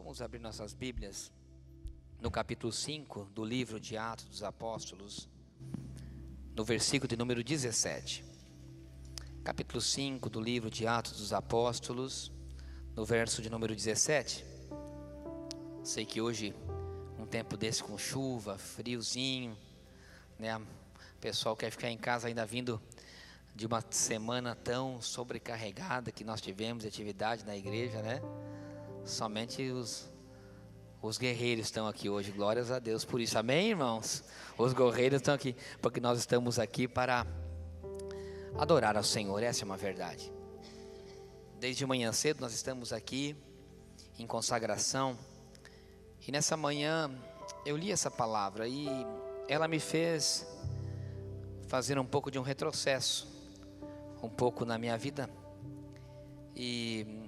Vamos abrir nossas Bíblias no capítulo 5 do livro de Atos dos Apóstolos, no versículo de número 17. Capítulo 5 do livro de Atos dos Apóstolos, no verso de número 17. Sei que hoje, um tempo desse com chuva, friozinho, né? O pessoal quer ficar em casa ainda vindo de uma semana tão sobrecarregada que nós tivemos de atividade na igreja, né? Somente os guerreiros estão aqui hoje, glórias a Deus por isso, amém, irmãos? Os guerreiros estão aqui, porque nós estamos aqui para adorar ao Senhor, essa é uma verdade. Desde manhã cedo nós estamos aqui em consagração, e nessa manhã eu li essa palavra e ela me fez fazer um pouco de um retrocesso, um pouco na minha vida, e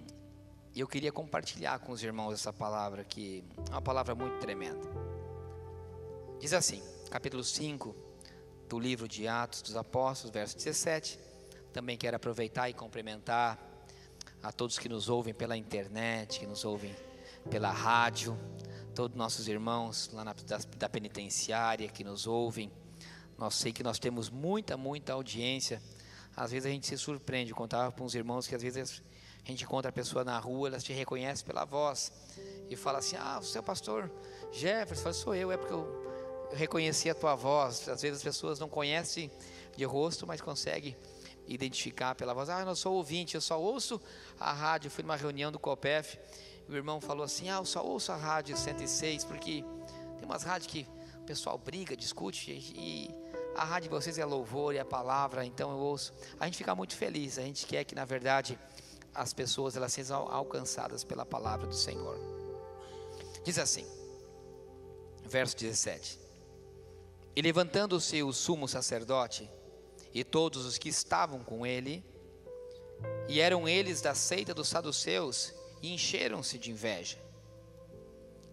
eu queria compartilhar com os irmãos essa palavra, que é uma palavra muito tremenda. Diz assim, capítulo 5 do livro de Atos dos Apóstolos, verso 17. Também quero aproveitar e cumprimentar a todos que nos ouvem pela internet, que nos ouvem pela rádio, todos nossos irmãos lá da penitenciária que nos ouvem. Nós sei que nós temos muita audiência. Às vezes a gente se surpreende, contava para uns irmãos que às vezes a gente encontra a pessoa na rua, elas te reconhecem pela voz e fala assim: o seu pastor Jefferson. Fala, sou eu, é porque eu reconheci a tua voz. Às vezes as pessoas não conhecem de rosto, mas conseguem identificar pela voz. Eu não sou ouvinte, eu só ouço a rádio. Eu fui numa reunião do COPEF, e o irmão falou assim: eu só ouço a rádio 106, porque tem umas rádios que o pessoal briga, discute, e a rádio de vocês é louvor e a palavra, então eu ouço. A gente fica muito feliz, a gente quer que na verdade as pessoas elas sejam alcançadas pela palavra do Senhor. Diz assim, verso 17: E levantando-se o sumo sacerdote e todos os que estavam com ele, e eram eles da seita dos saduceus, e encheram-se de inveja,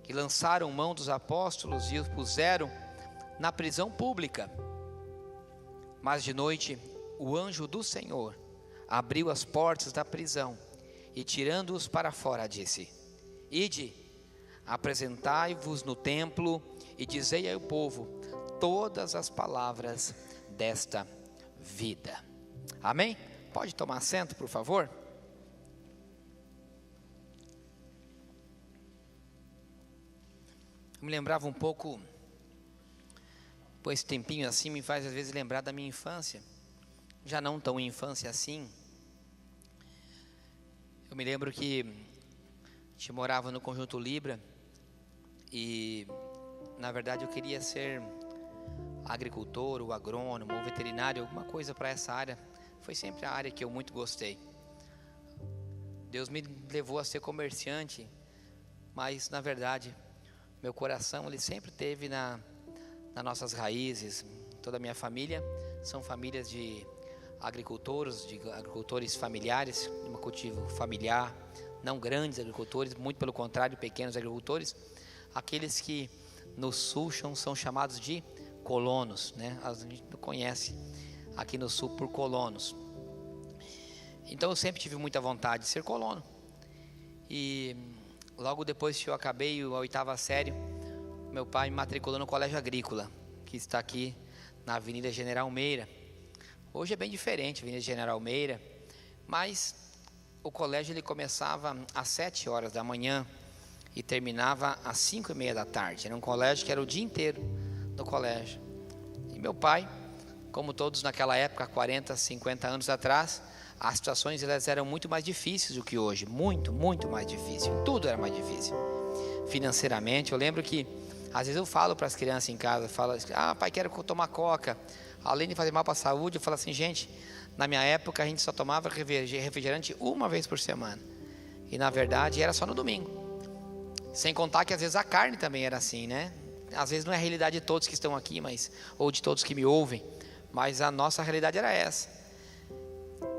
e lançaram mão dos apóstolos e os puseram na prisão pública. Mas de noite o anjo do Senhor abriu as portas da prisão e, tirando-os para fora, disse: Ide, apresentai-vos no templo e dizei ao povo todas as palavras desta vida. Amém? Pode tomar assento, por favor? Eu me lembrava um pouco, pois esse tempinho assim me faz às vezes lembrar da minha infância. Já não tão infância assim. Eu me lembro que a gente morava no Conjunto Libra e na verdade eu queria ser agricultor, ou agrônomo, ou veterinário, alguma coisa para essa área. Foi sempre a área que eu muito gostei. Deus me levou a ser comerciante, mas na verdade meu coração ele sempre teve nas nossas raízes. Toda a minha família são famílias de agricultores familiares, de um cultivo familiar, não grandes agricultores, muito pelo contrário, pequenos agricultores. Aqueles que no sul são chamados de colonos, né? A gente conhece aqui no sul por colonos. Então eu sempre tive muita vontade de ser colono. E logo depois que eu acabei a 8ª série, meu pai me matriculou no Colégio Agrícola, que está aqui na Avenida General Meira. Hoje é bem diferente, Avenida General Meira, mas o colégio ele começava às 7 horas da manhã e terminava às 5:30 da tarde. Era um colégio que era o dia inteiro no colégio. E meu pai, como todos naquela época, 40, 50 anos atrás, as situações elas eram muito mais difíceis do que hoje, muito mais difícil. Tudo era mais difícil. Financeiramente, eu lembro que às vezes eu falo para as crianças em casa, falo assim: pai, quero tomar coca. Além de fazer mal para a saúde, eu falo assim: gente, na minha época a gente só tomava refrigerante uma vez por semana. E na verdade era só no domingo. Sem contar que às vezes a carne também era assim, né? Às vezes não é a realidade de todos que estão aqui, ou de todos que me ouvem, mas a nossa realidade era essa.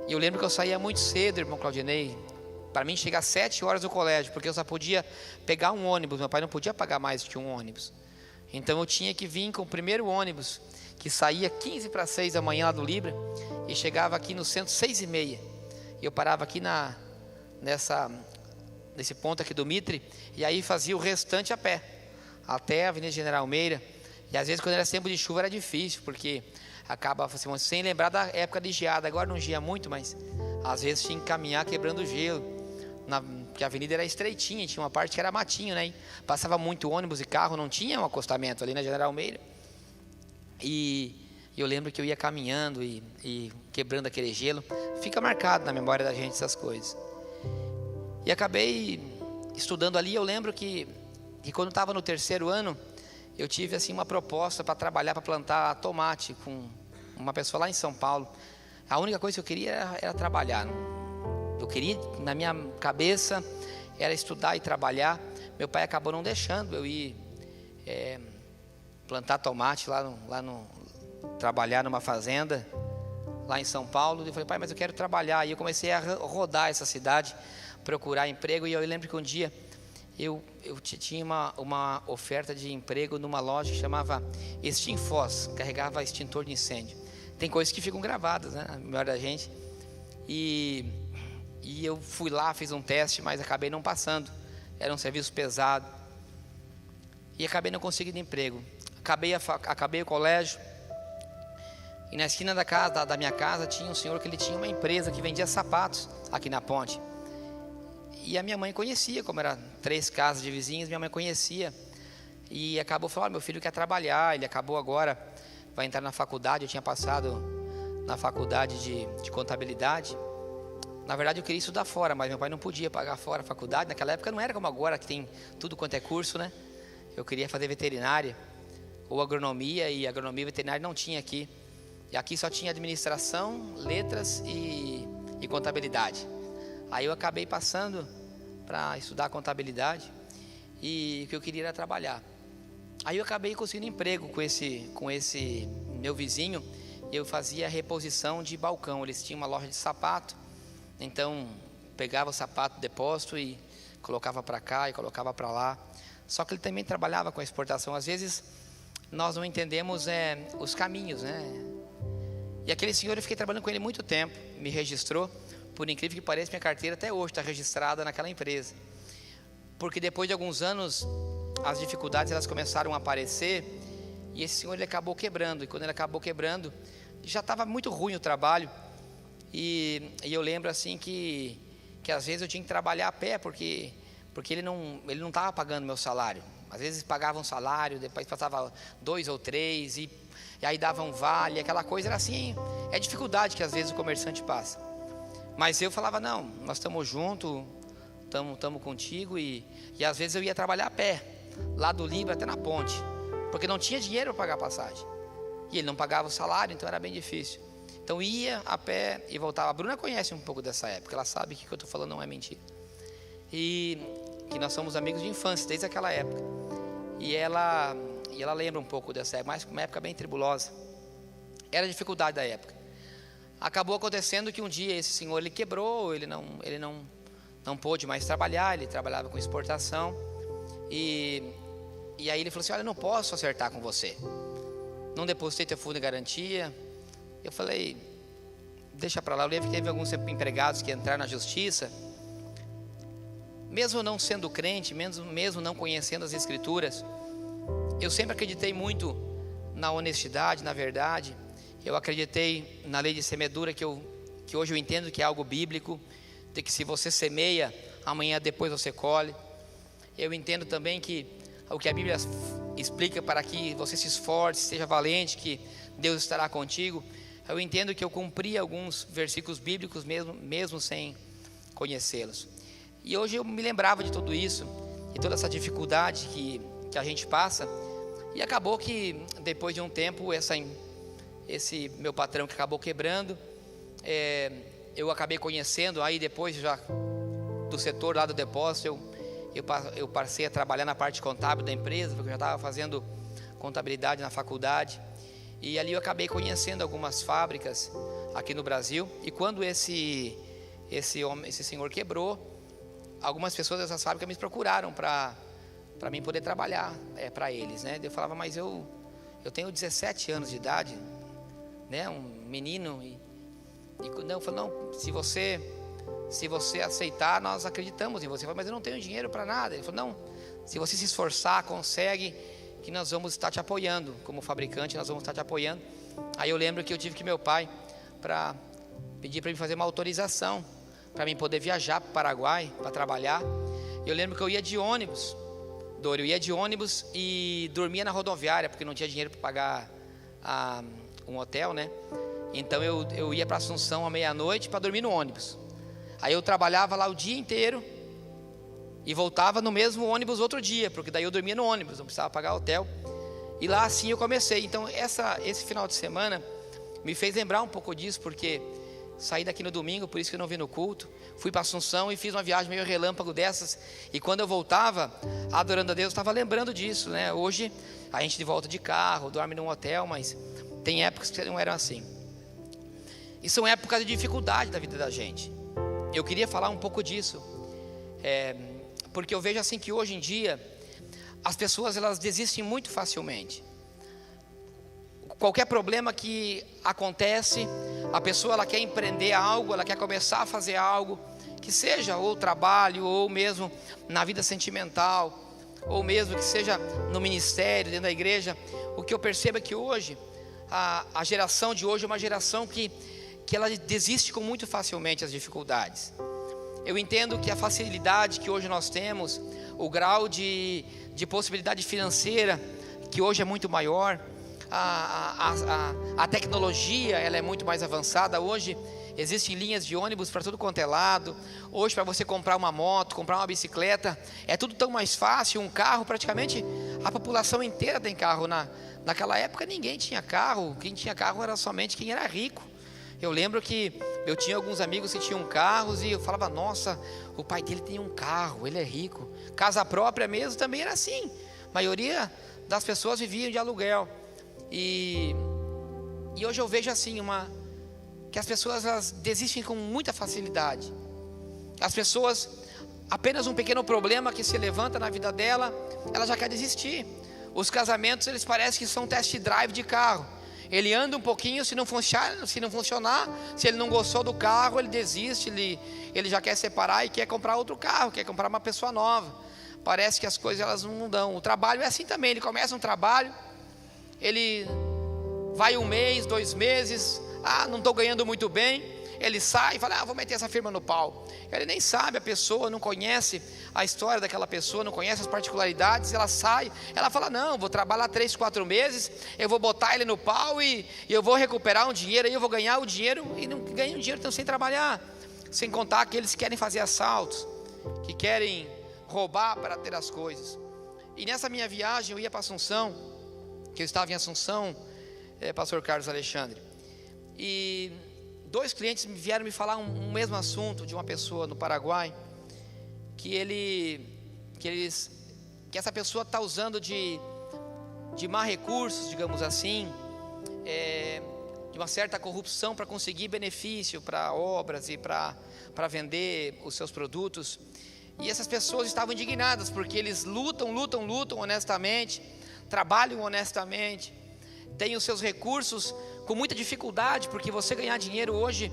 E eu lembro que eu saía muito cedo, irmão Claudinei, para mim chegar às 7 horas do colégio, porque eu só podia pegar um ônibus, meu pai não podia pagar mais do que um ônibus. Então eu tinha que vir com o primeiro ônibus, que saía 15 para 6 da manhã lá do Libra, e chegava aqui no centro 6:30. E eu parava aqui nesse ponto aqui do Mitre, e aí fazia o restante a pé, até a Avenida General Meira. E às vezes quando era tempo de chuva era difícil, porque acaba assim, sem lembrar da época de geada. Agora não geia muito, mas às vezes tinha que caminhar quebrando gelo, porque a avenida era estreitinha, tinha uma parte que era matinho, né? E passava muito ônibus e carro, não tinha um acostamento ali na General Meira. E eu lembro que eu ia caminhando e quebrando aquele gelo. Fica marcado na memória da gente essas coisas. E acabei estudando ali. Eu lembro que quando eu estava no 3º ano, eu tive assim uma proposta para trabalhar, para plantar tomate com uma pessoa lá em São Paulo. A única coisa que eu queria era trabalhar. Eu queria, na minha cabeça, era estudar e trabalhar. Meu pai acabou não deixando eu ir plantar tomate trabalhar numa fazenda lá em São Paulo. Eu falei, pai, mas eu quero trabalhar. E eu comecei a rodar essa cidade, procurar emprego. E eu lembro que um dia eu tinha uma oferta de emprego numa loja que chamava Extinfoz, carregava extintor de incêndio. Tem coisas que ficam gravadas, né, na memória da gente. E eu fui lá, fiz um teste, mas acabei não passando. Era um serviço pesado. E acabei não conseguindo emprego. Acabei o colégio. E na esquina da minha casa tinha um senhor que ele tinha uma empresa que vendia sapatos aqui na ponte. E a minha mãe conhecia, como eram 3 casas de vizinhos, minha mãe conhecia. E acabou falando, meu filho quer trabalhar, ele acabou agora, vai entrar na faculdade. Eu tinha passado na faculdade de contabilidade. Na verdade eu queria estudar fora, mas meu pai não podia pagar fora a faculdade. Naquela época não era como agora, que tem tudo quanto é curso, né? Eu queria fazer veterinária ou agronomia, e agronomia e veterinária não tinha aqui. E aqui só tinha administração, letras e contabilidade. Aí eu acabei passando para estudar contabilidade, e o que eu queria era trabalhar. Aí eu acabei conseguindo emprego com esse meu vizinho. Eu fazia reposição de balcão. Eles tinham uma loja de sapato, então pegava o sapato do depósito e colocava para cá e colocava para lá. Só que ele também trabalhava com a exportação. Às vezes nós não entendemos os caminhos, né? E aquele senhor, eu fiquei trabalhando com ele muito tempo, me registrou. Por incrível que pareça, minha carteira até hoje está registrada naquela empresa. Porque depois de alguns anos, as dificuldades elas começaram a aparecer, e esse senhor ele acabou quebrando. E quando ele acabou quebrando, já estava muito ruim o trabalho. E eu lembro assim que às vezes eu tinha que trabalhar a pé, porque ele não estava pagando meu salário. Às vezes pagava um salário, depois passava 2 ou 3, e aí dava um vale, aquela coisa era assim. É dificuldade que às vezes o comerciante passa. Mas eu falava, não, nós estamos juntos, estamos contigo. E às vezes eu ia trabalhar a pé, lá do Livro até na ponte, porque não tinha dinheiro para pagar a passagem. E ele não pagava o salário, então era bem difícil. Então ia a pé e voltava. A Bruna conhece um pouco dessa época, ela sabe que o que eu estou falando não é mentira. E que nós somos amigos de infância, desde aquela época. E ela lembra um pouco dessa época, mas uma época bem tribulosa. Era a dificuldade da época. Acabou acontecendo que um dia esse senhor ele quebrou, ele não pôde mais trabalhar. Ele trabalhava com exportação. E aí ele falou assim, olha, eu não posso acertar com você, não depositei teu fundo de garantia. Eu falei, deixa para lá. Eu lembro que teve alguns empregados que entraram na justiça, mesmo não sendo crente, mesmo não conhecendo as escrituras. Eu sempre acreditei muito na honestidade, na verdade. Eu acreditei na lei de semeadura, que hoje eu entendo que é algo bíblico, de que se você semeia, amanhã depois você colhe. Eu entendo também que o que a Bíblia explica, para que você se esforce, seja valente, que Deus estará contigo. Eu entendo que eu cumpri alguns versículos bíblicos mesmo sem conhecê-los. E hoje eu me lembrava de tudo isso, e toda essa dificuldade que a gente passa. E acabou que depois de um tempo, esse meu patrão que acabou quebrando, eu acabei conhecendo. Aí depois já do setor lá do depósito, eu passei a trabalhar na parte contábil da empresa, porque eu já estava fazendo contabilidade na faculdade. E ali eu acabei conhecendo algumas fábricas aqui no Brasil. E quando esse senhor quebrou, algumas pessoas dessas fábricas me procuraram para mim poder trabalhar para eles, né? Eu falava, mas eu tenho 17 anos de idade, né? Um menino. E não, eu falei, não, se você se você aceitar, nós acreditamos em você. Eu falei, mas eu não tenho dinheiro para nada. Ele falou, não, se você se esforçar, consegue, que nós vamos estar te apoiando. Como fabricante, nós vamos estar te apoiando. Aí eu lembro que eu tive que meu pai para pedir para mim fazer uma autorização para mim poder viajar para o Paraguai para trabalhar. Eu lembro que eu ia de ônibus, Dori, eu ia de ônibus e dormia na rodoviária, porque não tinha dinheiro para pagar um hotel, né? Então eu ia para Assunção à meia-noite para dormir no ônibus. Aí eu trabalhava lá o dia inteiro e voltava no mesmo ônibus outro dia, porque daí eu dormia no ônibus, não precisava pagar hotel. E lá assim eu comecei. Então esse final de semana me fez lembrar um pouco disso, porque saí daqui no domingo, por isso que eu não vim no culto. Fui para Assunção e fiz uma viagem meio relâmpago dessas. E quando eu voltava, adorando a Deus, estava lembrando disso, né? Hoje a gente de volta de carro, dorme num hotel, mas tem épocas que não eram assim. E são épocas de dificuldade da vida da gente. Eu queria falar um pouco disso, porque eu vejo assim que hoje em dia as pessoas elas desistem muito facilmente. Qualquer problema que acontece, a pessoa ela quer empreender algo, ela quer começar a fazer algo, que seja ou trabalho, ou mesmo na vida sentimental, ou mesmo que seja no ministério, dentro da igreja. O que eu percebo é que hoje, a geração de hoje é uma geração que ela desiste com muito facilmente as dificuldades. Eu entendo que a facilidade que hoje nós temos, o grau de possibilidade financeira que hoje é muito maior, a tecnologia ela é muito mais avançada. Hoje existem linhas de ônibus para tudo quanto é lado. Hoje para você comprar uma moto, comprar uma bicicleta, é tudo tão mais fácil. Um carro, praticamente a população inteira tem carro. Naquela época ninguém tinha carro. Quem tinha carro era somente quem era rico. Eu lembro que eu tinha alguns amigos que tinham carros e eu falava, nossa, o pai dele tem um carro, ele é rico. Casa própria mesmo também era assim. A maioria das pessoas viviam de aluguel. E hoje eu vejo assim, que as pessoas elas desistem com muita facilidade. As pessoas, apenas um pequeno problema que se levanta na vida dela, ela já quer desistir. Os casamentos, eles parecem que são test drive de carro. Ele anda um pouquinho, se não funcionar, se ele não gostou do carro, ele desiste, ele já quer separar e quer comprar outro carro, quer comprar uma pessoa nova. Parece que as coisas elas não dão. O trabalho é assim também, ele começa um trabalho, ele vai 1 mês, 2 meses, não estou ganhando muito bem, ele sai e fala, vou meter essa firma no pau. Ele nem sabe a pessoa, não conhece a história daquela pessoa, não conhece as particularidades. Ela sai, ela fala, não, vou trabalhar 3, 4 meses, eu vou botar ele no pau e eu vou recuperar um dinheiro, aí eu vou ganhar o dinheiro, e não ganham dinheiro então, sem trabalhar. Sem contar aqueles que querem fazer assaltos, que querem roubar para ter as coisas. E nessa minha viagem eu ia para Assunção, que eu estava em Assunção, pastor Carlos Alexandre, e 2 clientes vieram me falar um mesmo assunto de uma pessoa no Paraguai, que essa pessoa está usando de má recursos, digamos assim, de uma certa corrupção para conseguir benefício para obras e para vender os seus produtos. E essas pessoas estavam indignadas, porque eles lutam honestamente, trabalham honestamente, têm os seus recursos com muita dificuldade, porque você ganhar dinheiro hoje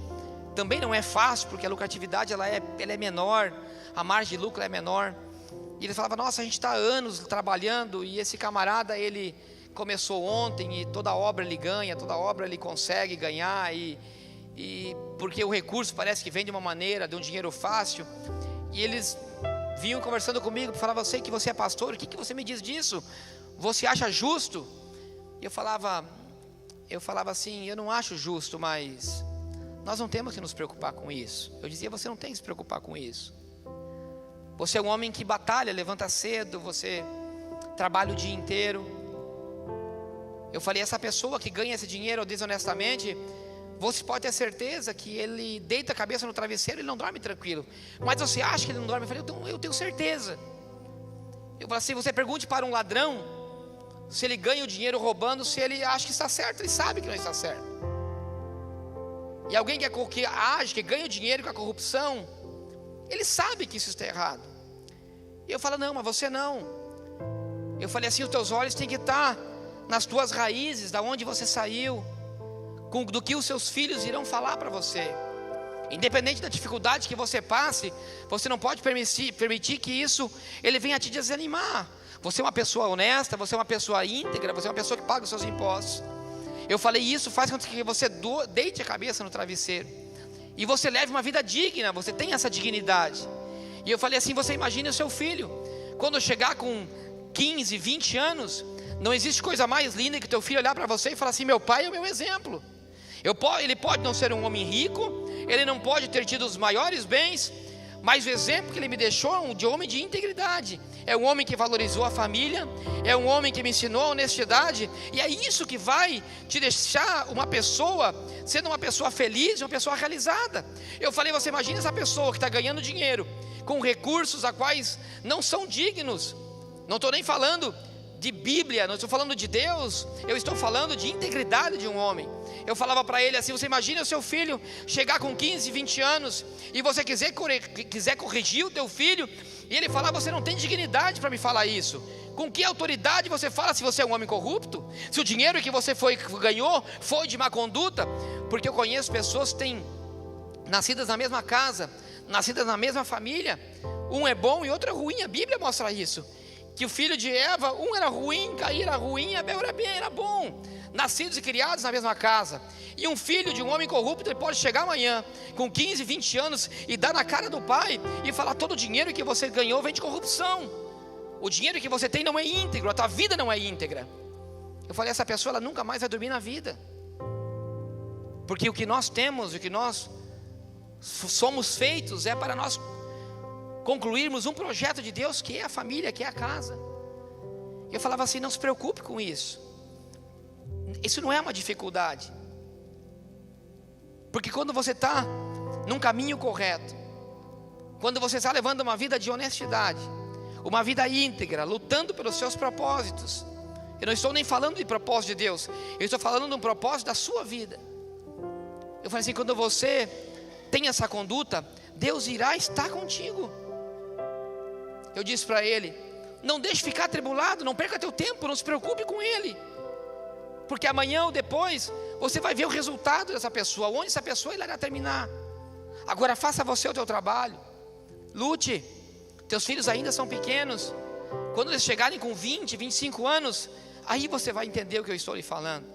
também não é fácil, porque a lucratividade ela é menor, a margem de lucro é menor. E ele falava, nossa, a gente está há anos trabalhando, e esse camarada ele começou ontem, e toda obra ele ganha, toda obra ele consegue ganhar, e porque o recurso parece que vem de uma maneira, de um dinheiro fácil. E eles vinham conversando comigo, falavam, eu sei que você é pastor, o que você me diz disso? Você acha justo? E eu falava assim, eu não acho justo, mas nós não temos que nos preocupar com isso. Eu dizia, você não tem que se preocupar com isso. Você é um homem que batalha, levanta cedo, você trabalha o dia inteiro. Eu falei, essa pessoa que ganha esse dinheiro desonestamente, você pode ter certeza que ele deita a cabeça no travesseiro e não dorme tranquilo. Mas você acha que ele não dorme? Eu falei, eu tenho certeza. Eu falei assim, você pergunte para um ladrão se ele ganha o dinheiro roubando, se ele acha que está certo. Ele sabe que não está certo. E alguém que age, que ganha o dinheiro com a corrupção, ele sabe que isso está errado. E eu falo, não, mas você não. Eu falei assim, os teus olhos têm que estar nas tuas raízes, da onde você saiu, do que os seus filhos irão falar para você. Independente da dificuldade que você passe, você não pode permitir que isso ele venha te desanimar. Você é uma pessoa honesta, você é uma pessoa íntegra, você é uma pessoa que paga os seus impostos. Eu falei, isso faz com que você deite a cabeça no travesseiro e você leve uma vida digna, você tem essa dignidade. E eu falei assim, você imagine o seu filho, quando chegar com 15, 20 anos, não existe coisa mais linda que teu filho olhar para você e falar assim, meu pai é o meu exemplo. Ele pode não ser um homem rico, ele não pode ter tido os maiores bens, mas o exemplo que ele me deixou é um de homem de integridade. É um homem que valorizou a família, é um homem que me ensinou a honestidade, e é isso que vai te deixar uma pessoa, sendo uma pessoa feliz, uma pessoa realizada. Eu falei, você imagina essa pessoa que está ganhando dinheiro, com recursos a quais não são dignos. Não estou nem falando de Bíblia, não estou falando de Deus, eu estou falando de integridade de um homem. Eu falava para ele assim, você imagina o seu filho chegar com 15, 20 anos, e você quiser corrigir o teu filho, e ele falar, você não tem dignidade para me falar isso. Com que autoridade você fala se você é um homem corrupto? Se o dinheiro que você ganhou foi de má conduta? Porque eu conheço pessoas que têm nascidas na mesma casa, nascidas na mesma família, um é bom e outro é ruim, a Bíblia mostra isso. Que o filho de Eva, um era ruim, Caim era ruim, Abel era bom, nascidos e criados na mesma casa. E um filho de um homem corrupto, ele pode chegar amanhã com 15, 20 anos e dar na cara do pai e falar, todo o dinheiro que você ganhou vem de corrupção, o dinheiro que você tem não é íntegro, a tua vida não é íntegra. Eu falei, essa pessoa ela nunca mais vai dormir na vida, porque o que nós temos, o que nós somos feitos é para nós concluirmos um projeto de Deus, que é a família, que é a casa. Eu falava assim, não se preocupe com isso, isso não é uma dificuldade, porque quando você está num caminho correto, quando você está levando uma vida de honestidade, uma vida íntegra, lutando pelos seus propósitos, eu não estou nem falando de propósito de Deus, eu estou falando de um propósito da sua vida. Eu falei assim, quando você tem essa conduta, Deus irá estar contigo. Eu disse para ele, não deixe ficar atribulado, não perca teu tempo, não se preocupe com ele, porque amanhã ou depois você vai ver o resultado dessa pessoa, onde essa pessoa irá terminar. Agora faça você o teu trabalho, lute. Teus filhos ainda são pequenos, quando eles chegarem com 20, 25 anos, aí você vai entender o que eu estou lhe falando.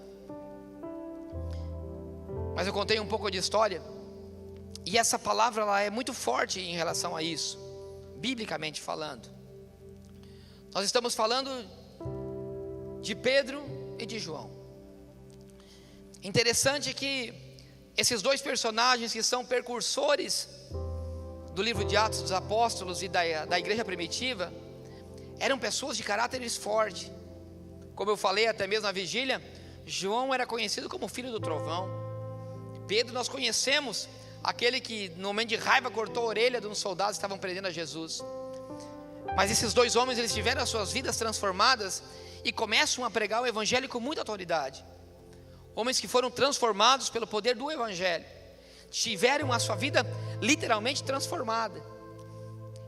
Mas eu contei um pouco de história, e essa palavra ela é muito forte em relação a isso, biblicamente falando. Nós estamos falando de Pedro e de João. Interessante que esses dois personagens que são precursores do livro de Atos dos Apóstolos e da igreja primitiva, eram pessoas de caráteres fortes. Como eu falei até mesmo na vigília, João era conhecido como filho do trovão. Pedro nós conhecemos, aquele que no momento de raiva cortou a orelha de uns soldados que estavam prendendo a Jesus. Mas esses dois homens, eles tiveram as suas vidas transformadas e começam a pregar o evangelho com muita autoridade. Homens que foram transformados pelo poder do evangelho, tiveram a sua vida literalmente transformada.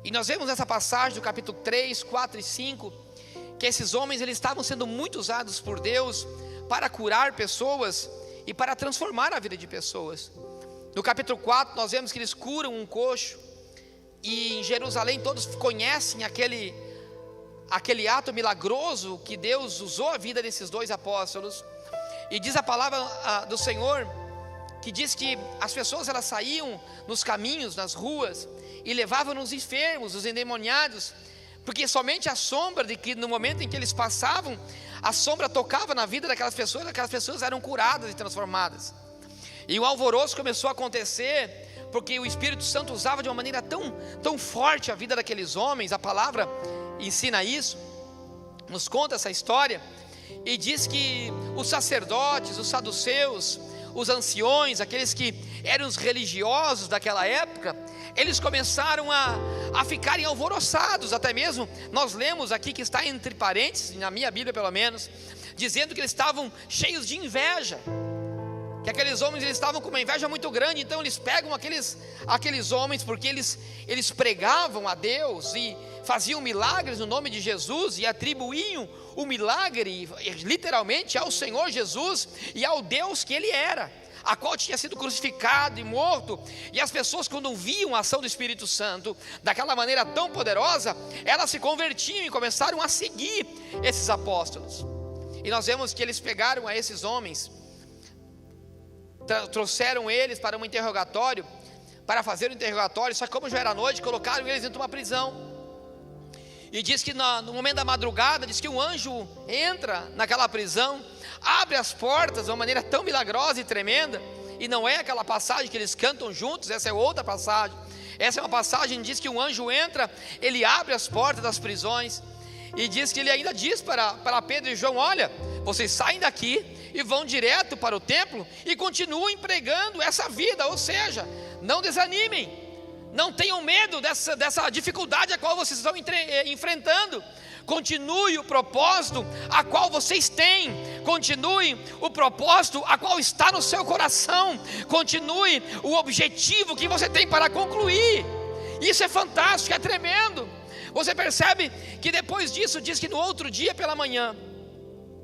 E nós vemos nessa passagem do capítulo 3, 4 e 5, que esses homens eles estavam sendo muito usados por Deus para curar pessoas e para transformar a vida de pessoas. No capítulo 4 nós vemos que eles curam um coxo, e em Jerusalém todos conhecem aquele ato milagroso que Deus usou a vida desses dois apóstolos. E diz a palavra do Senhor, que diz que as pessoas elas saíam nos caminhos, nas ruas, e levavam os enfermos, os endemoniados, porque somente a sombra de que no momento em que eles passavam, a sombra tocava na vida daquelas pessoas eram curadas e transformadas. E o alvoroço começou a acontecer, porque o Espírito Santo usava de uma maneira tão forte a vida daqueles homens. A palavra ensina isso, nos conta essa história, e diz que os sacerdotes, os saduceus, os anciões, aqueles que eram os religiosos daquela época, eles começaram a ficarem alvoroçados. Até mesmo, nós lemos aqui que está entre parênteses, na minha Bíblia pelo menos, dizendo que eles estavam cheios de inveja, que aqueles homens eles estavam com uma inveja muito grande. Então eles pegam aqueles homens, porque eles pregavam a Deus e faziam milagres no nome de Jesus, e atribuíam o milagre literalmente ao Senhor Jesus e ao Deus que Ele era. a qual tinha sido crucificado e morto. E as pessoas, quando viam a ação do Espírito Santo daquela maneira tão poderosa, elas se convertiam e começaram a seguir esses apóstolos. E nós vemos que eles pegaram a esses homens, trouxeram eles para um interrogatório, para fazer o interrogatório. Só que como já era noite, colocaram eles dentro de uma prisão. E diz que no momento da madrugada, diz que um anjo entra naquela prisão, abre as portas de uma maneira tão milagrosa e tremenda. E não é aquela passagem que eles cantam juntos, essa é outra passagem. Essa é uma passagem que diz que um anjo entra, ele abre as portas das prisões. E diz que ele ainda diz para Pedro e João: olha, vocês saem daqui e vão direto para o templo e continuem pregando essa vida. Ou seja, não desanimem, não tenham medo dessa dificuldade a qual vocês estão enfrentando. Continue o propósito a qual vocês têm, continue o propósito a qual está no seu coração, continue o objetivo que você tem para concluir. Isso é fantástico, é tremendo. Você percebe que depois disso, diz que no outro dia pela manhã,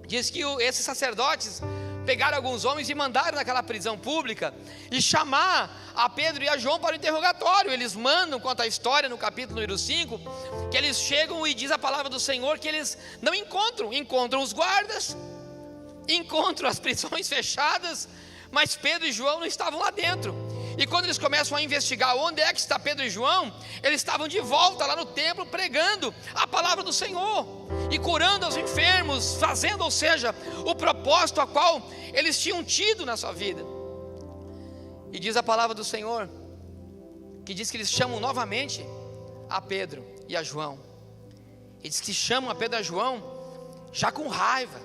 diz que esses sacerdotes pegaram alguns homens e mandaram naquela prisão pública e chamar a Pedro e a João para o interrogatório. Eles mandam, conta a história no capítulo número 5, que eles chegam e diz a palavra do Senhor que eles não encontram os guardas, encontram as prisões fechadas, mas Pedro e João não estavam lá dentro. E quando eles começam a investigar onde é que está Pedro e João, eles estavam de volta lá no templo pregando a palavra do Senhor e curando os enfermos, fazendo, ou seja, o propósito a qual eles tinham tido na sua vida. E diz a palavra do Senhor que diz que eles chamam novamente a Pedro e a João. E diz que chamam a Pedro e a João já com raiva.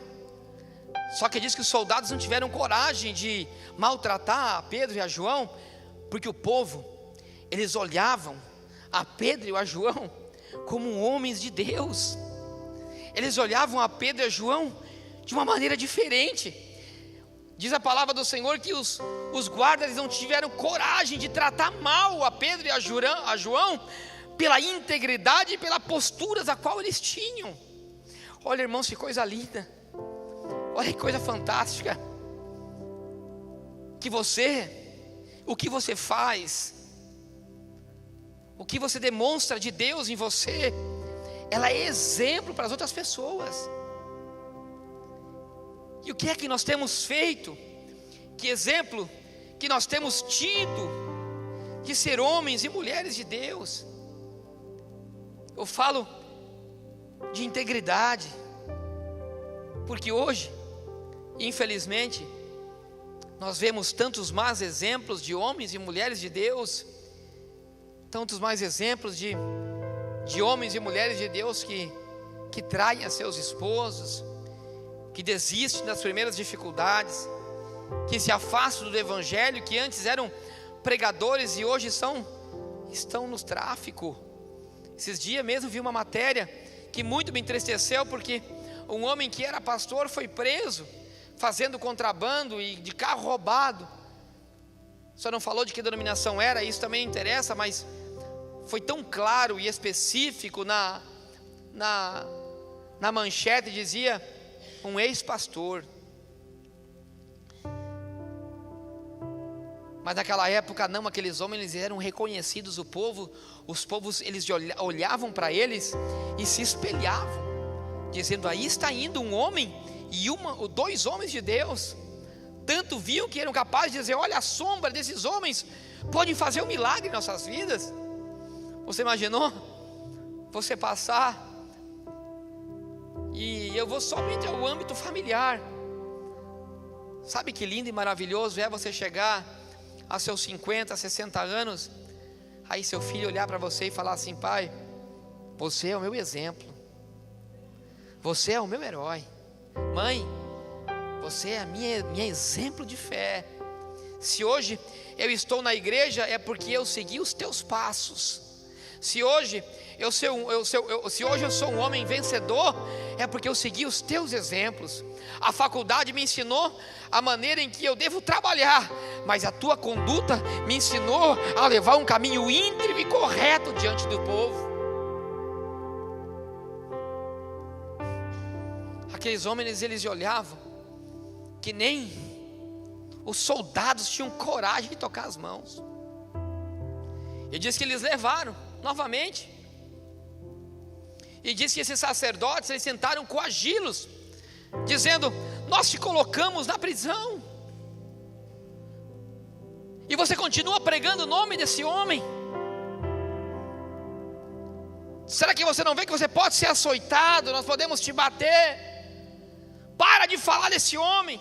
Só que diz que os soldados não tiveram coragem de maltratar a Pedro e a João, porque o povo, eles olhavam a Pedro e a João como homens de Deus. Eles olhavam a Pedro e a João de uma maneira diferente. Diz a palavra do Senhor que os guardas não tiveram coragem de tratar mal a Pedro e a João pela integridade e pela postura a qual eles tinham. Olha, irmãos, que coisa linda. Olha que coisa fantástica. O que você faz, o que você demonstra de Deus em você, ela é exemplo para as outras pessoas. E o que é que nós temos feito? Que exemplo que nós temos tido de ser homens e mulheres de Deus? Eu falo de integridade, porque hoje, infelizmente, nós vemos tantos mais exemplos de homens e mulheres de Deus, tantos mais exemplos de homens e mulheres de Deus que traem a seus esposos, que desistem das primeiras dificuldades, que se afastam do Evangelho, que antes eram pregadores e hoje estão no tráfico. Esses dias mesmo vi uma matéria que muito me entristeceu, porque um homem que era pastor foi preso fazendo contrabando e de carro roubado. Só não falou de que denominação era, isso também interessa, mas foi tão claro e específico na manchete, dizia um ex-pastor. Mas naquela época não, aqueles homens eles eram reconhecidos, os povos eles olhavam para eles e se espelhavam, dizendo: aí está indo um homem e dois homens de Deus. Tanto viam que eram capazes de dizer: olha, a sombra desses homens pode fazer um milagre em nossas vidas. Você imaginou? Você passar, e eu vou somente ao âmbito familiar. Sabe que lindo e maravilhoso é você chegar a seus 50, 60 anos, aí seu filho olhar para você e falar assim: pai, você é o meu exemplo, você é o meu herói. Mãe, você é a minha exemplo de fé. Se hoje eu estou na igreja é porque eu segui os teus passos. Se hoje eu sou um homem vencedor, é porque eu segui os teus exemplos. A faculdade me ensinou a maneira em que eu devo trabalhar, mas a tua conduta me ensinou a levar um caminho íntegro e correto diante do povo. Aqueles homens, eles olhavam que nem os soldados tinham coragem de tocar as mãos. E diz que eles levaram novamente. E diz que esses sacerdotes, eles tentaram coagi-los, dizendo: nós te colocamos na prisão, e você continua pregando o nome desse homem. Será que você não vê que você pode ser açoitado? Nós podemos te bater. Para de falar desse homem.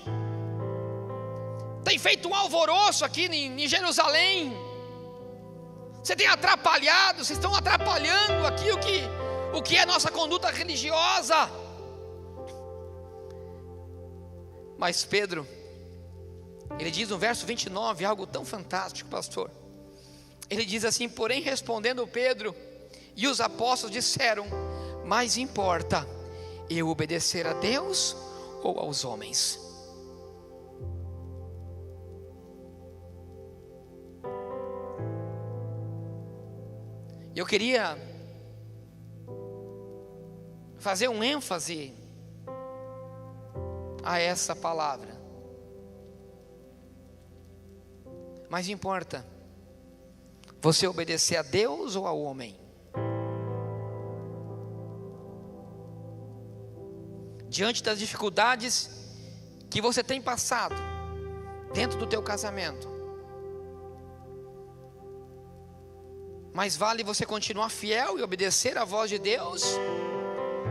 Tem feito um alvoroço aqui em Jerusalém. Você tem atrapalhado, vocês estão atrapalhando aqui o que é nossa conduta religiosa. Mas Pedro, ele diz no verso 29 algo tão fantástico, pastor. Ele diz assim: porém respondendo Pedro e os apóstolos disseram: mais importa eu obedecer a Deus ou aos homens? Eu queria fazer um ênfase a essa palavra. Mas importa você obedecer a Deus ou ao homem? Diante das dificuldades que você tem passado dentro do teu casamento, mais vale você continuar fiel e obedecer à voz de Deus,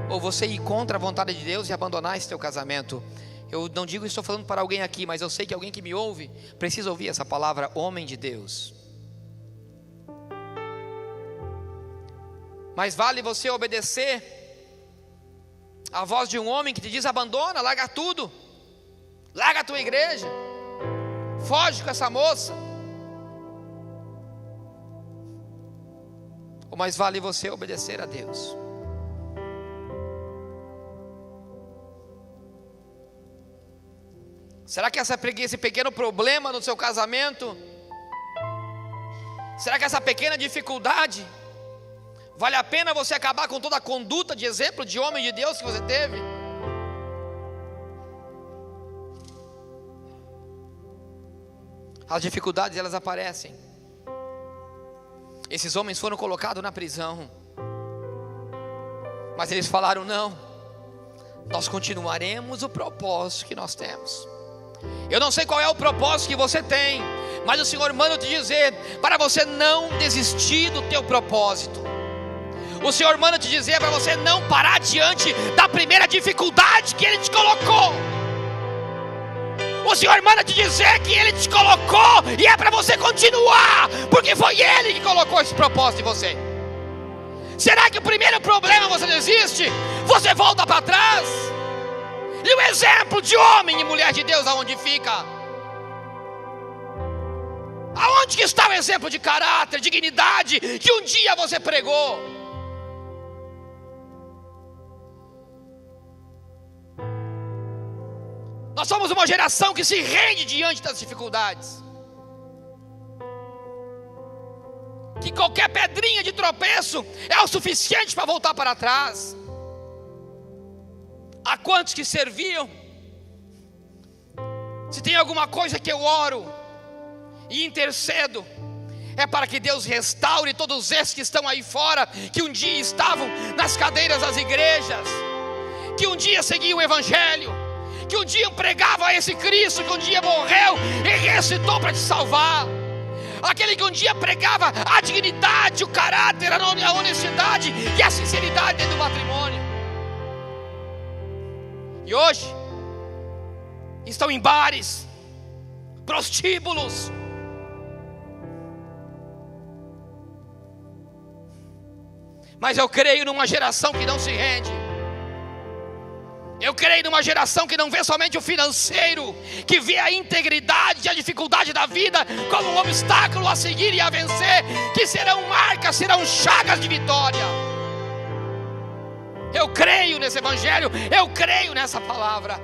ou você ir contra a vontade de Deus e abandonar esse teu casamento? Eu não digo que estou falando para alguém aqui, mas eu sei que alguém que me ouve precisa ouvir essa palavra: homem de Deus. Mais vale você obedecer a voz de um homem que te diz: abandona, larga tudo, larga a tua igreja, foge com essa moça, ou mais vale você obedecer a Deus? Será que esse pequeno problema no seu casamento, será que essa pequena dificuldade vale a pena você acabar com toda a conduta de exemplo de homem de Deus que você teve? As dificuldades, elas aparecem. Esses homens foram colocados na prisão, mas eles falaram: não, nós continuaremos o propósito que nós temos. Eu não sei qual é o propósito que você tem, mas o Senhor manda te dizer para você não desistir do teu propósito. O Senhor manda te dizer para você não parar diante da primeira dificuldade que Ele te colocou. O Senhor manda te dizer que Ele te colocou e é para você continuar, porque foi Ele que colocou esse propósito em você. Será que o primeiro problema você desiste? Você volta para trás? E o exemplo de homem e mulher de Deus aonde fica? Aonde que está o exemplo de caráter, dignidade que um dia você pregou? Nós somos uma geração que se rende diante das dificuldades, que qualquer pedrinha de tropeço é o suficiente para voltar para trás. Há quantos que serviam? Se tem alguma coisa que eu oro e intercedo, é para que Deus restaure todos esses que estão aí fora, que um dia estavam nas cadeiras das igrejas, que um dia seguiam o Evangelho, que um dia pregavam a esse Cristo, que um dia morreu e ressuscitou para te salvar. Aquele que um dia pregava a dignidade, o caráter, a honestidade e a sinceridade dentro do matrimônio, e hoje estão em bares, prostíbulos. Mas eu creio numa geração que não se rende. Eu creio numa geração que não vê somente o financeiro, que vê a integridade e a dificuldade da vida como um obstáculo a seguir e a vencer, que serão marcas, serão chagas de vitória. Eu creio nesse Evangelho, eu creio nessa palavra.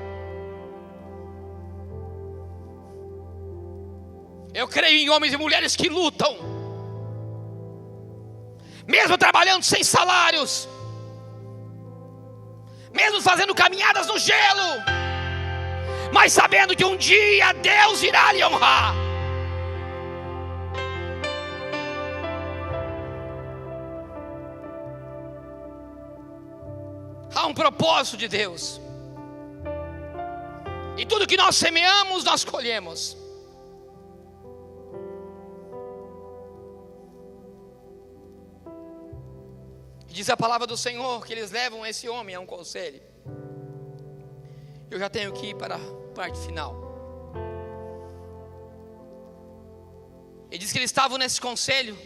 Eu creio em homens e mulheres que lutam, mesmo trabalhando sem salários, mesmo fazendo caminhadas no gelo, mas sabendo que um dia Deus irá lhe honrar. Há um propósito de Deus, e tudo que nós semeamos, nós colhemos. Diz a palavra do Senhor que eles levam esse homem a um conselho. Eu já tenho que ir para a parte final. E diz que eles estavam nesse conselho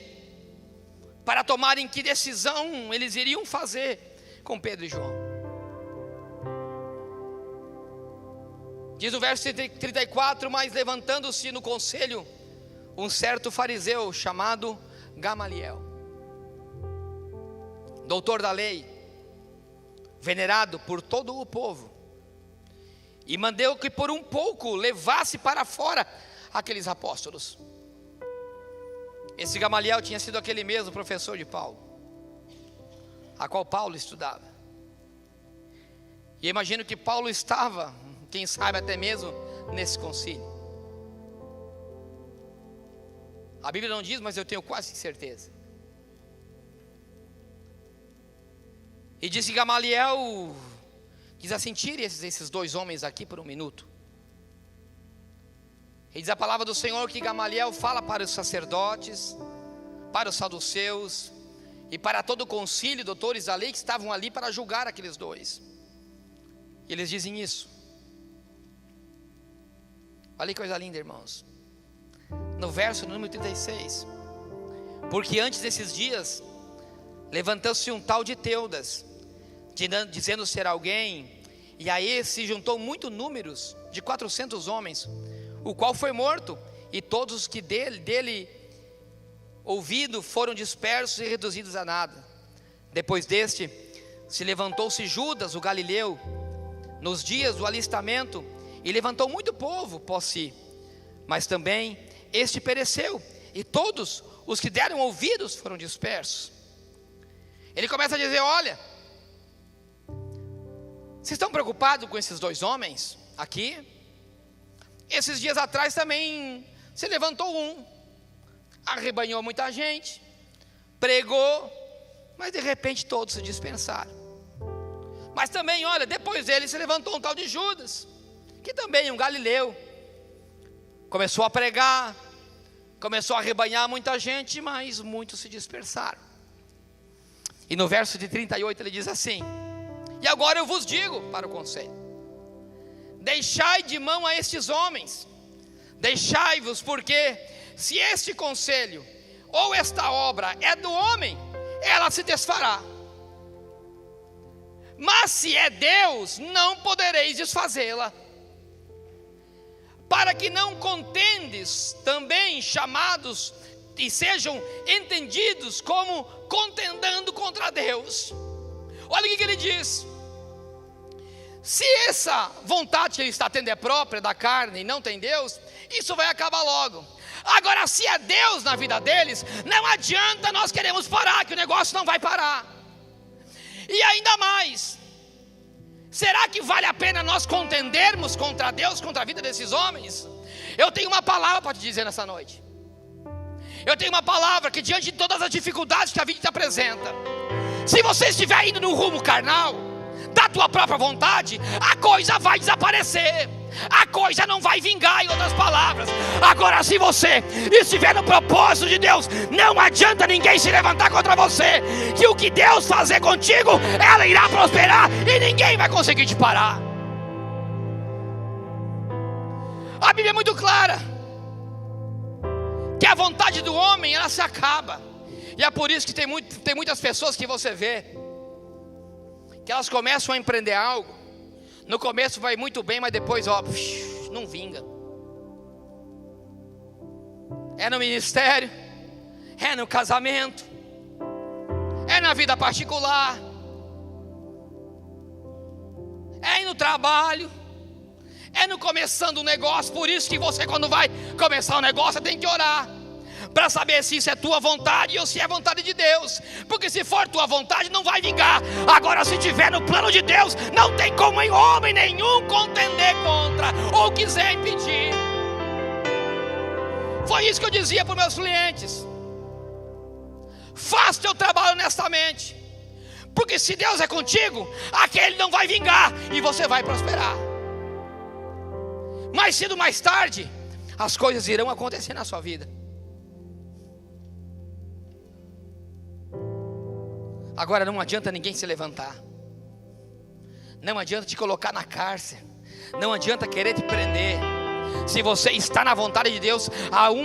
para tomarem que decisão eles iriam fazer com Pedro e João. Diz o verso 34: mas levantando-se no conselho um certo fariseu chamado Gamaliel, doutor da lei, venerado por todo o povo, e mandou que por um pouco levasse para fora aqueles apóstolos. Esse Gamaliel tinha sido aquele mesmo professor de Paulo, a qual Paulo estudava. E imagino que Paulo estava, quem sabe até mesmo nesse concílio. A Bíblia não diz, mas eu tenho quase certeza. E diz que Gamaliel diz assim: tire esses dois homens aqui por um minuto. E diz a palavra do Senhor que Gamaliel fala para os sacerdotes, para os saduceus e para todo o concílio, doutores da lei, que estavam ali para julgar aqueles dois. E eles dizem isso. Olha que coisa linda, irmãos. No verso número 36: porque antes desses dias levantou-se um tal de Teudas, dizendo ser alguém, e a esse se juntou muito números de 400 homens, o qual foi morto, e todos os que dele ouvido foram dispersos e reduzidos a nada. Depois deste se levantou-se Judas o Galileu nos dias do alistamento, e levantou muito povo pós si, mas também este pereceu, e todos os que deram ouvidos foram dispersos. Ele começa a dizer: olha, vocês estão preocupados com esses dois homens aqui? Esses dias atrás também se levantou um, arrebanhou muita gente, pregou, mas de repente todos se dispersaram. Mas também, olha, depois dele se levantou um tal de Judas, que também é um galileu, começou a pregar, começou a arrebanhar muita gente, mas muitos se dispersaram. E no verso de 38 ele diz assim: e agora eu vos digo para o conselho, deixai de mão a estes homens, deixai-vos, porque se este conselho ou esta obra é do homem, ela se desfará, mas se é Deus, não podereis desfazê-la. Para que não contendes também chamados e sejam entendidos como contendendo contra Deus. Olha o que ele diz: se essa vontade que ele está tendo é própria da carne e não tem Deus, isso vai acabar logo. Agora, se é Deus na vida deles, não adianta nós queremos parar, que o negócio não vai parar. E ainda mais, será que vale a pena nós contendermos contra Deus, contra a vida desses homens? Eu tenho uma palavra para te dizer nessa noite. Eu tenho uma palavra que, diante de todas as dificuldades que a vida te apresenta, se você estiver indo no rumo carnal, da tua própria vontade, a coisa vai desaparecer, a coisa não vai vingar, em outras palavras. Agora, se você estiver no propósito de Deus, não adianta ninguém se levantar contra você, que o que Deus fazer contigo, ela irá prosperar, e ninguém vai conseguir te parar. A Bíblia é muito clara, que a vontade do homem, ela se acaba. E é por isso que tem muitas pessoas que você vê, que elas começam a empreender algo, no começo vai muito bem, mas depois, ó, não vinga. É no ministério, é no casamento, é na vida particular, é no trabalho, é no começando um negócio. Por isso que você, quando vai começar um negócio, tem que orar. para saber se isso é tua vontade ou se é vontade de Deus. Porque se for tua vontade, não vai vingar. Agora, se tiver no plano de Deus, não tem como em homem nenhum contender contra ou quiser impedir. Foi isso que eu dizia para os meus clientes: faça teu trabalho honestamente, porque se Deus é contigo, aquele não vai vingar e você vai prosperar. Mais cedo ou mais tarde, as coisas irão acontecer na sua vida. Agora, não adianta ninguém se levantar, não adianta te colocar na cárcere, não adianta querer te prender. Se você está na vontade de Deus,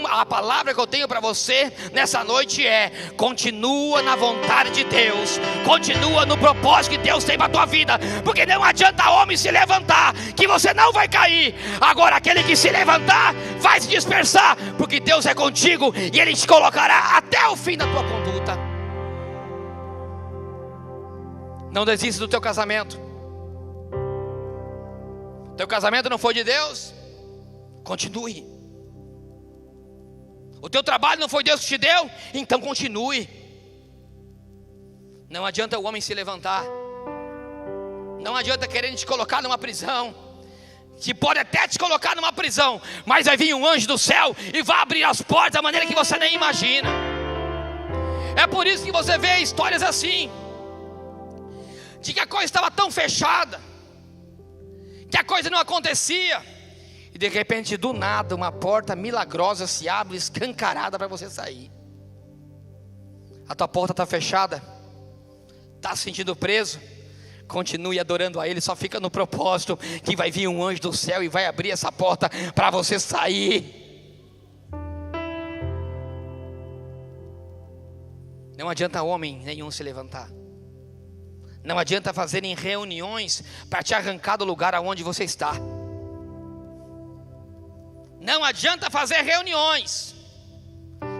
a palavra que eu tenho para você nessa noite é: continua na vontade de Deus, continua no propósito que Deus tem para a tua vida, porque não adianta homem se levantar, que você não vai cair. Agora, aquele que se levantar vai se dispersar, porque Deus é contigo e Ele te colocará até o fim da tua conduta. Não desista do teu casamento. Teu casamento não foi de Deus? Continue. O teu trabalho não foi Deus que te deu? Então continue. Não adianta o homem se levantar, não adianta querer te colocar numa prisão, que pode até te colocar numa prisão, mas vai vir um anjo do céu e vai abrir as portas da maneira que você nem imagina. É por isso que você vê histórias assim, de que a coisa estava tão fechada, que a coisa não acontecia, e de repente, do nada, uma porta milagrosa se abre, escancarada para você sair. A tua porta está fechada, está se sentindo preso? Continue adorando a Ele, só fica no propósito que vai vir um anjo do céu e vai abrir essa porta para você sair. Não adianta homem nenhum se levantar, não adianta fazerem reuniões para te arrancar do lugar aonde você está. Não adianta fazer reuniões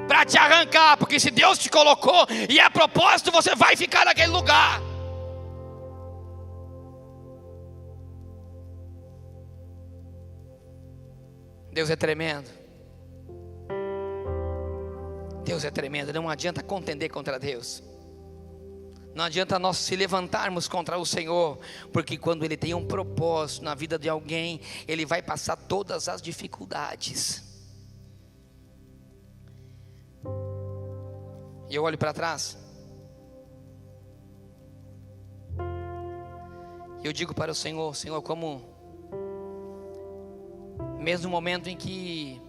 para te arrancar, porque se Deus te colocou e é propósito, você vai ficar naquele lugar. Deus é tremendo. Deus é tremendo. Não adianta contender contra Deus. Não adianta nós se levantarmos contra o Senhor, porque quando Ele tem um propósito na vida de alguém, Ele vai passar todas as dificuldades. E eu olho para trás, e eu digo para o Senhor: Senhor, como mesmo no momento em que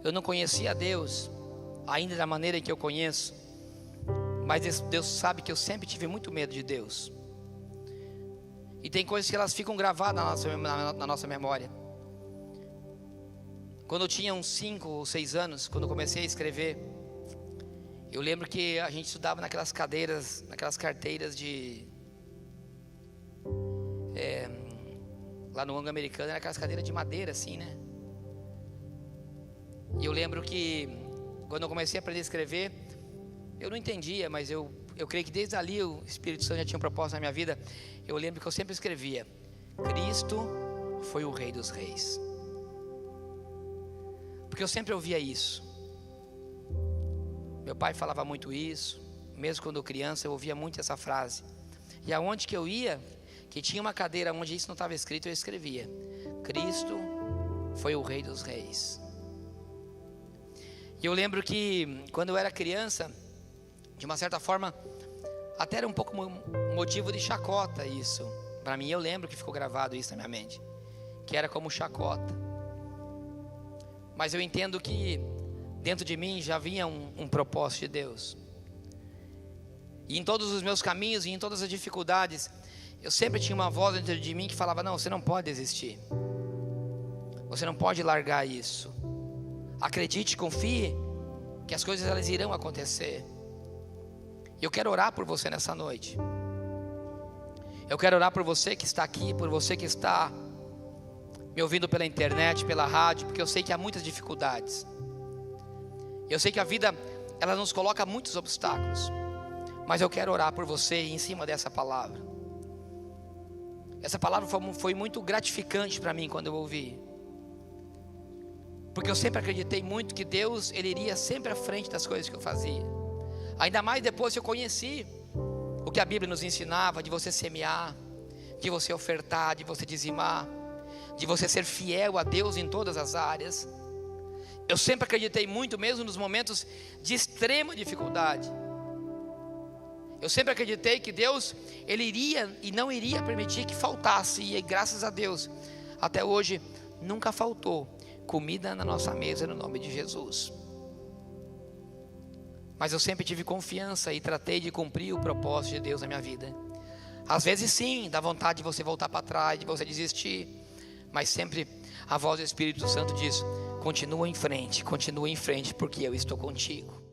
eu não conhecia a Deus ainda da maneira que eu conheço, mas Deus sabe que eu sempre tive muito medo de Deus. E tem coisas que elas ficam gravadas na nossa memória. Quando eu tinha uns 5 ou 6 anos, quando eu comecei a escrever, eu lembro que a gente estudava naquelas cadeiras, naquelas carteiras lá no ângulo americano, era aquelas cadeiras de madeira assim, né? E eu lembro que quando eu comecei a aprender a escrever, eu não entendia, mas eu creio que desde ali o Espírito Santo já tinha um propósito na minha vida. Eu lembro que eu sempre escrevia: Cristo foi o Rei dos Reis. Porque eu sempre ouvia isso. Meu pai falava muito isso. Mesmo quando eu criança, eu ouvia muito essa frase. E aonde que eu ia, que tinha uma cadeira onde isso não estava escrito, eu escrevia: Cristo foi o Rei dos Reis. E eu lembro que quando eu era criança, de uma certa forma, até era um pouco motivo de chacota isso. Para mim, eu lembro que ficou gravado isso na minha mente, que era como chacota. Mas eu entendo que dentro de mim já vinha um propósito de Deus. E em todos os meus caminhos e em todas as dificuldades, eu sempre tinha uma voz dentro de mim que falava: não, você não pode desistir. Você não pode largar isso. Acredite, confie, que as coisas elas irão acontecer. Eu quero orar por você nessa noite. Eu quero orar por você que está aqui, por você que está me ouvindo pela internet, pela rádio, porque eu sei que há muitas dificuldades. Eu sei que a vida, ela nos coloca muitos obstáculos, mas eu quero orar por você em cima dessa palavra. Essa palavra foi muito gratificante para mim quando eu ouvi. Porque eu sempre acreditei muito que Deus, Ele iria sempre à frente das coisas que eu fazia. Ainda mais depois que eu conheci o que a Bíblia nos ensinava, de você semear, de você ofertar, de você dizimar, de você ser fiel a Deus em todas as áreas. Eu sempre acreditei muito, mesmo nos momentos de extrema dificuldade. Eu sempre acreditei que Deus, Ele iria e não iria permitir que faltasse. E graças a Deus, até hoje, nunca faltou comida na nossa mesa, no nome de Jesus. Mas eu sempre tive confiança e tratei de cumprir o propósito de Deus na minha vida. Às vezes sim, dá vontade de você voltar para trás, de você desistir. Mas sempre a voz do Espírito Santo diz: continua em frente, porque eu estou contigo.